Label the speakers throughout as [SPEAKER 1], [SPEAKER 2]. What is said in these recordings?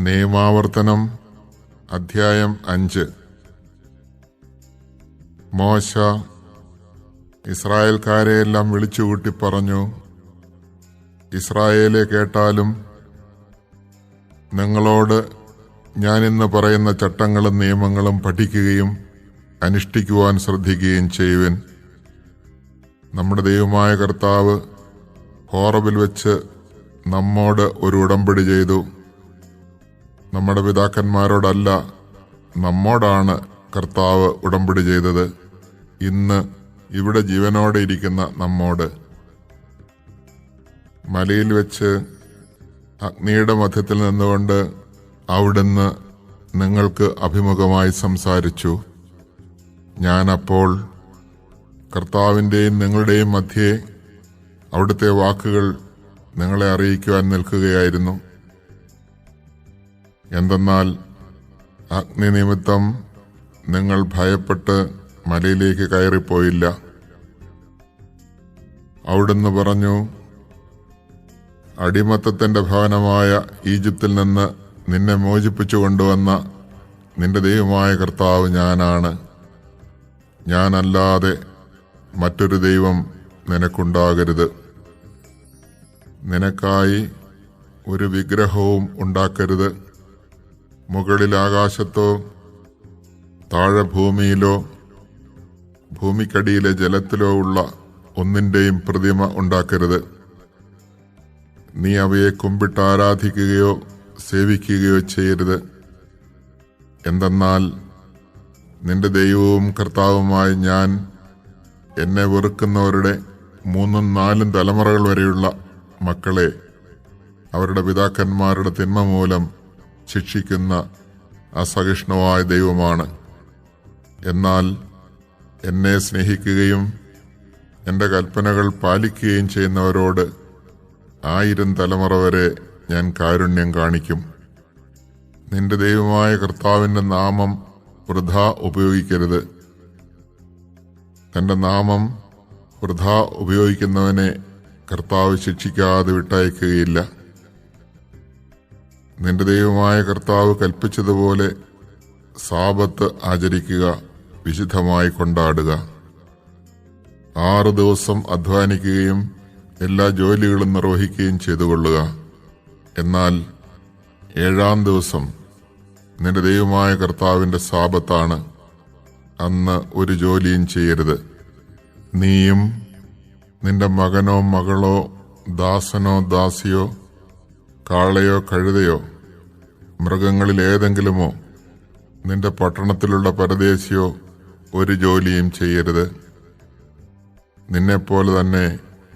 [SPEAKER 1] നിയമാവർത്തനം അധ്യായം 5. മോശ ഇസ്രായേൽക്കാരെയെല്ലാം വിളിച്ചുകൂട്ടി പറഞ്ഞു, ഇസ്രായേലെ കേട്ടാലും നിങ്ങളോട് ഞാനിന്ന് പറയുന്ന ചട്ടങ്ങളും നിയമങ്ങളും പഠിക്കുകയും അനുഷ്ഠിക്കുവാൻ ശ്രദ്ധിക്കുകയും ചെയ്യുവിൻ. നമ്മുടെ ദൈവമായ കർത്താവ് ഹോറബിൽ വെച്ച് നമ്മോട് ഒരു ഉടമ്പടി ചെയ്തു. നമ്മുടെ പിതാക്കന്മാരോടല്ല, നമ്മോടാണ് കർത്താവ് ഉടമ്പടി ചെയ്തത്. ഇന്ന് ഇവിടെ ജീവനോടെ ഇരിക്കുന്ന നമ്മോട്. മലയിൽ വെച്ച് അഗ്നിയുടെ മധ്യത്തിൽ നിന്നുകൊണ്ട് അവിടുന്ന് നിങ്ങൾക്ക് അഭിമുഖമായി സംസാരിച്ചു. ഞാനപ്പോൾ കർത്താവിൻ്റെയും നിങ്ങളുടെയും മധ്യേ അവിടുത്തെ വാക്കുകൾ നിങ്ങളെ അറിയിക്കുവാൻ നിൽക്കുകയായിരുന്നു. എന്തെന്നാൽ അഗ്നി നിമിത്തം നിങ്ങൾ ഭയപ്പെട്ട് മലയിലേക്ക് കയറിപ്പോയില്ല. അവിടുന്ന് പറഞ്ഞു, അടിമത്തത്തിന്റെ ഭവനമായ ഈജിപ്തിൽ നിന്ന് നിന്നെ മോചിപ്പിച്ചു കൊണ്ടുവന്ന നിന്റെ ദൈവമായ കർത്താവ് ഞാനാണ്. ഞാനല്ലാതെ മറ്റൊരു ദൈവം നിനക്കുണ്ടാകരുത്. നിനക്കായി ഒരു വിഗ്രഹവും ഉണ്ടാക്കരുത്. മുകളിൽ ആകാശത്തോ താഴെ ഭൂമിയിലോ ഭൂമിക്കടിയിലെ ജലത്തിലോ ഉള്ള ഒന്നിന്റെയും പ്രതിമ ഉണ്ടാക്കരുത്. നീ അവയെ കുമ്പിട്ട് ആരാധിക്കുകയോ സേവിക്കുകയോ ചെയ്യരുത്. എന്തെന്നാൽ നിന്റെ ദൈവവും കർത്താവുമായ ഞാൻ എന്നെ വെറുക്കുന്നവരുടെ 3-4 തലമുറകൾ വരെയുള്ള മക്കളെ അവരുടെ പിതാക്കന്മാരുടെ തിന്മ മൂലം ശിക്ഷിക്കുന്ന അസഹിഷ്ണുവായ ദൈവമാണ്. എന്നാൽ എന്നെ സ്നേഹിക്കുകയും എൻ്റെ കൽപ്പനകൾ പാലിക്കുകയും ചെയ്യുന്നവരോട് 1000 തലമുറ വരെ ഞാൻ കാരുണ്യം കാണിക്കും. നിന്റെ ദൈവമായ കർത്താവിൻ്റെ നാമം വൃഥാ ഉപയോഗിക്കരുത്. തന്റെ നാമം വൃഥാ ഉപയോഗിക്കുന്നവനെ കർത്താവ് ശിക്ഷിക്കാതെ വിട്ടയക്കുകയില്ല. നിന്റെ ദൈവമായ കർത്താവ് കൽപ്പിച്ചതുപോലെ സാബത്ത് ആചരിക്കുക, വിശുദ്ധമായി കൊണ്ടാടുക. 6 ദിവസം അധ്വാനിക്കുകയും എല്ലാ ജോലികളും നിർവഹിക്കുകയും ചെയ്തുകൊള്ളുക. എന്നാൽ 7-ാം ദിവസം നിന്റെ ദൈവമായ കർത്താവിന്റെ സാബത്താണ്. അന്ന് ഒരു ജോലിയും ചെയ്യരുത്. നീയും നിന്റെ മകനോ മകളോ ദാസനോ ദാസിയോ കാളയോ കഴുതയോ മൃഗങ്ങളിൽ ഏതെങ്കിലുമോ നിന്റെ പട്ടണത്തിലുള്ള പരദേശിയോ ഒരു ജോലിയും ചെയ്യരുത്. നിന്നെപ്പോലെ തന്നെ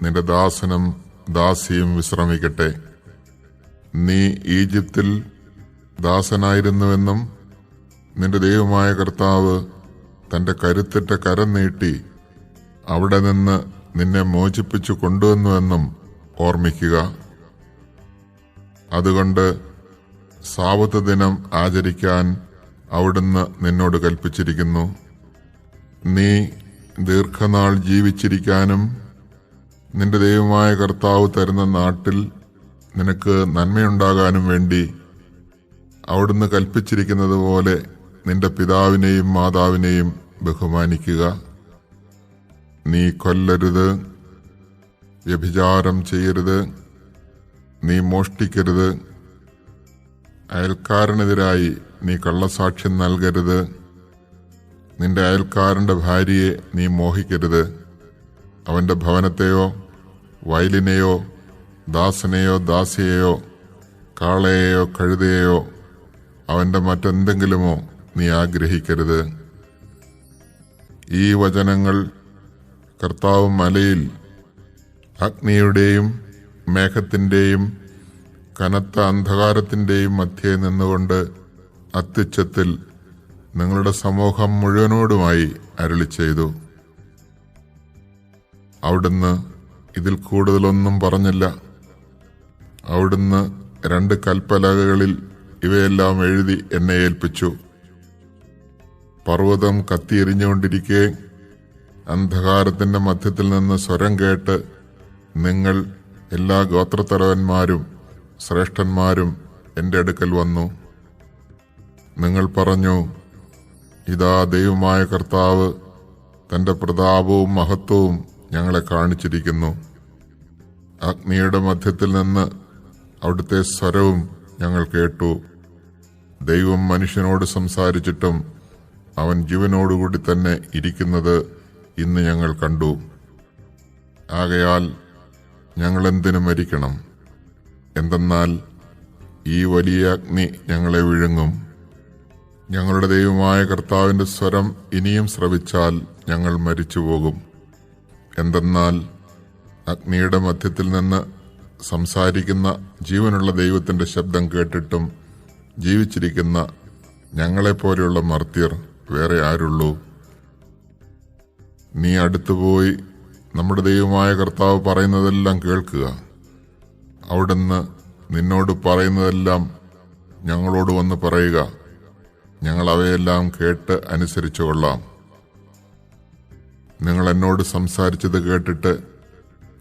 [SPEAKER 1] നിന്റെ ദാസനും ദാസിയും വിശ്രമിക്കട്ടെ. നീ ഈജിപ്തിൽ ദാസനായിരുന്നുവെന്നും നിന്റെ ദൈവമായ കർത്താവ് തന്റെ കരുത്തിട്ട കരം നീട്ടി അവിടെ നിന്ന് നിന്നെ മോചിപ്പിച്ചു കൊണ്ടുവന്നുവെന്നും ഓർമ്മിക്കുക. അതുകൊണ്ട് സാബത്ത് ദിനം ആചരിക്കാൻ അവിടുന്ന് നിന്നോട് കൽപ്പിച്ചിരിക്കുന്നു. നീ ദീർഘനാൾ ജീവിച്ചിരിക്കാനും നിന്റെ ദൈവമായ കർത്താവ് തരുന്ന നാട്ടിൽ നിനക്ക് നന്മയുണ്ടാകാനും വേണ്ടി അവിടുന്ന് കൽപ്പിച്ചിരിക്കുന്നത് പോലെ നിന്റെ പിതാവിനെയും മാതാവിനെയും ബഹുമാനിക്കുക. നീ കൊല്ലരുത്, വ്യഭിചാരം ചെയ്യരുത്, നീ മോഷ്ടിക്കരുത്, അയൽക്കാരനെതിരായി നീ കള്ളസാക്ഷ്യം നൽകരുത്, നിന്റെ അയൽക്കാരന്റെ ഭാര്യയെ നീ മോഹിക്കരുത്. അവന്റെ ഭവനത്തെയോ വയലിനെയോ ദാസനെയോ ദാസിയെയോ കാളയെയോ കഴുതയെയോ അവന്റെ മറ്റെന്തെങ്കിലുമോ നീ ആഗ്രഹിക്കരുത്. ഈ വചനങ്ങൾ കർത്താവ് മലയിൽ അഗ്നിയുടെയും മേഘത്തിന്റെയും കനത്ത അന്ധകാരത്തിന്റെയും മധ്യേ നിന്നുകൊണ്ട് അത്യുച്ചത്തിൽ നിങ്ങളുടെ സമൂഹം മുഴുവനോടുമായി അരുളിച്ചെയ്തു. അവിടുന്ന് ഇതിൽ കൂടുതലൊന്നും പറഞ്ഞില്ല. അവിടുന്ന് 2 കൽപ്പലകകളിൽ ഇവയെല്ലാം എഴുതി എന്നെ ഏൽപ്പിച്ചു. പർവ്വതം കത്തിയെരിഞ്ഞുകൊണ്ടിരിക്കെ അന്ധകാരത്തിന്റെ മധ്യത്തിൽ നിന്ന് സ്വരം കേട്ട് നിങ്ങൾ എല്ലാ ഗോത്രത്തലവന്മാരും ശ്രേഷ്ഠന്മാരും എൻ്റെ അടുക്കൽ വന്നു. നിങ്ങൾ പറഞ്ഞു, ഇതാ ദൈവമായ കർത്താവ് തന്റെ പ്രതാപവും മഹത്വവും ഞങ്ങളെ കാണിച്ചിരിക്കുന്നു. അഗ്നിയുടെ മധ്യത്തിൽ നിന്ന് അവിടുത്തെ സ്വരവും ഞങ്ങൾ കേട്ടു. ദൈവം മനുഷ്യനോട് സംസാരിച്ചിട്ടും അവൻ ജീവനോടുകൂടി തന്നെ ഇരിക്കുന്നത് ഇന്ന് ഞങ്ങൾ കണ്ടു. ആകയാൽ ഞങ്ങൾ എന്തിനു മരിക്കണം? എന്തെന്നാൽ ഈ വലിയ അഗ്നി ഞങ്ങളെ വിഴുങ്ങും. ഞങ്ങളുടെ ദൈവമായ കർത്താവിന്റെ സ്വരം ഇനിയും ശ്രവിച്ചാൽ ഞങ്ങൾ മരിച്ചുപോകും. എന്തെന്നാൽ അഗ്നിയുടെ മധ്യത്തിൽ നിന്ന് സംസാരിക്കുന്ന ജീവനുള്ള ദൈവത്തിന്റെ ശബ്ദം കേട്ടിട്ടും ജീവിച്ചിരിക്കുന്ന ഞങ്ങളെപ്പോലെയുള്ള മർത്യർ വേറെ ആരുള്ളൂ? നീ അടുത്തുപോയി നമ്മുടെ ദൈവമായ കർത്താവ് പറയുന്നതെല്ലാം കേൾക്കുക. അവിടുന്ന് നിന്നോട് പറയുന്നതെല്ലാം ഞങ്ങളോട് വന്ന് പറയുക. ഞങ്ങൾ അവയെല്ലാം കേട്ട് അനുസരിച്ചു കൊള്ളാം. നിങ്ങൾ എന്നോട് സംസാരിച്ചത് കേട്ടിട്ട്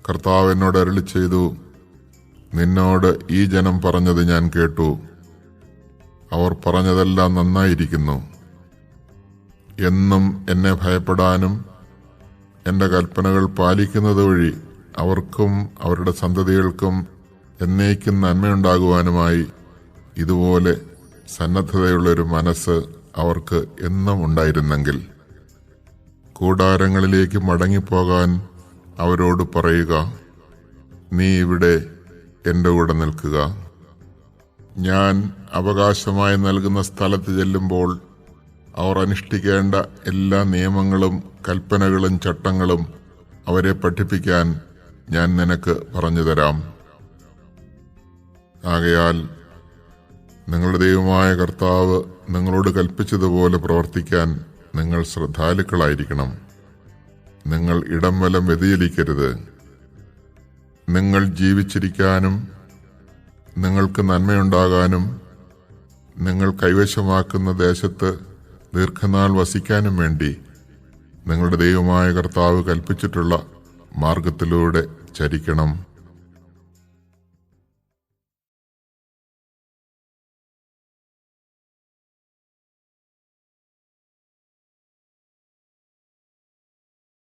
[SPEAKER 1] കർത്താവ് എന്നോട് അരുളി ചെയ്തു, നിന്നോട് ഈ ജനം പറഞ്ഞത് ഞാൻ കേട്ടു. അവർ പറഞ്ഞതെല്ലാം നന്നായിരിക്കുന്നു. എന്നും എന്നെ ഭയപ്പെടാനും എന്റെ കൽപ്പനകൾ പാലിക്കുന്നത് വഴി അവർക്കും അവരുടെ സന്തതികൾക്കും എന്നേക്കും നന്മയുണ്ടാകുവാനുമായി ഇതുപോലെ സന്നദ്ധതയുള്ളൊരു മനസ്സ് അവർക്ക് എന്നും ഉണ്ടായിരുന്നെങ്കിൽ കൂടാരങ്ങളിലേക്ക് മടങ്ങിപ്പോകാൻ അവരോട് പറയുക, നീ ഇവിടെ എൻ്റെ കൂടെ നിൽക്കുക. ഞാൻ അവകാശമായി നൽകുന്ന സ്ഥലത്ത് ചെല്ലുമ്പോൾ അവർ അനുഷ്ഠിക്കേണ്ട എല്ലാ നിയമങ്ങളും കൽപ്പനകളും ചട്ടങ്ങളും അവരെ പഠിപ്പിക്കാൻ ഞാൻ നിനക്ക് പറഞ്ഞു തരാം. ആകയാൽ നിങ്ങളുടെ ദൈവമായ കർത്താവ് നിങ്ങളോട് കൽപ്പിച്ചതുപോലെ പ്രവർത്തിക്കാൻ നിങ്ങൾ ശ്രദ്ധാലുക്കളായിരിക്കണം. നിങ്ങൾ ഇടം വലം വ്യതിചലിക്കരുത്. നിങ്ങൾ ജീവിച്ചിരിക്കാനും നിങ്ങൾക്ക് നന്മയുണ്ടാകാനും നിങ്ങൾ കൈവശമാക്കുന്ന ദേശത്ത് ദീർഘനാൾ വസിക്കാനും വേണ്ടി നിങ്ങളുടെ ദൈവമായ കർത്താവ് കൽപ്പിച്ചിട്ടുള്ള മാർഗത്തിലൂടെ ചരിക്കണം.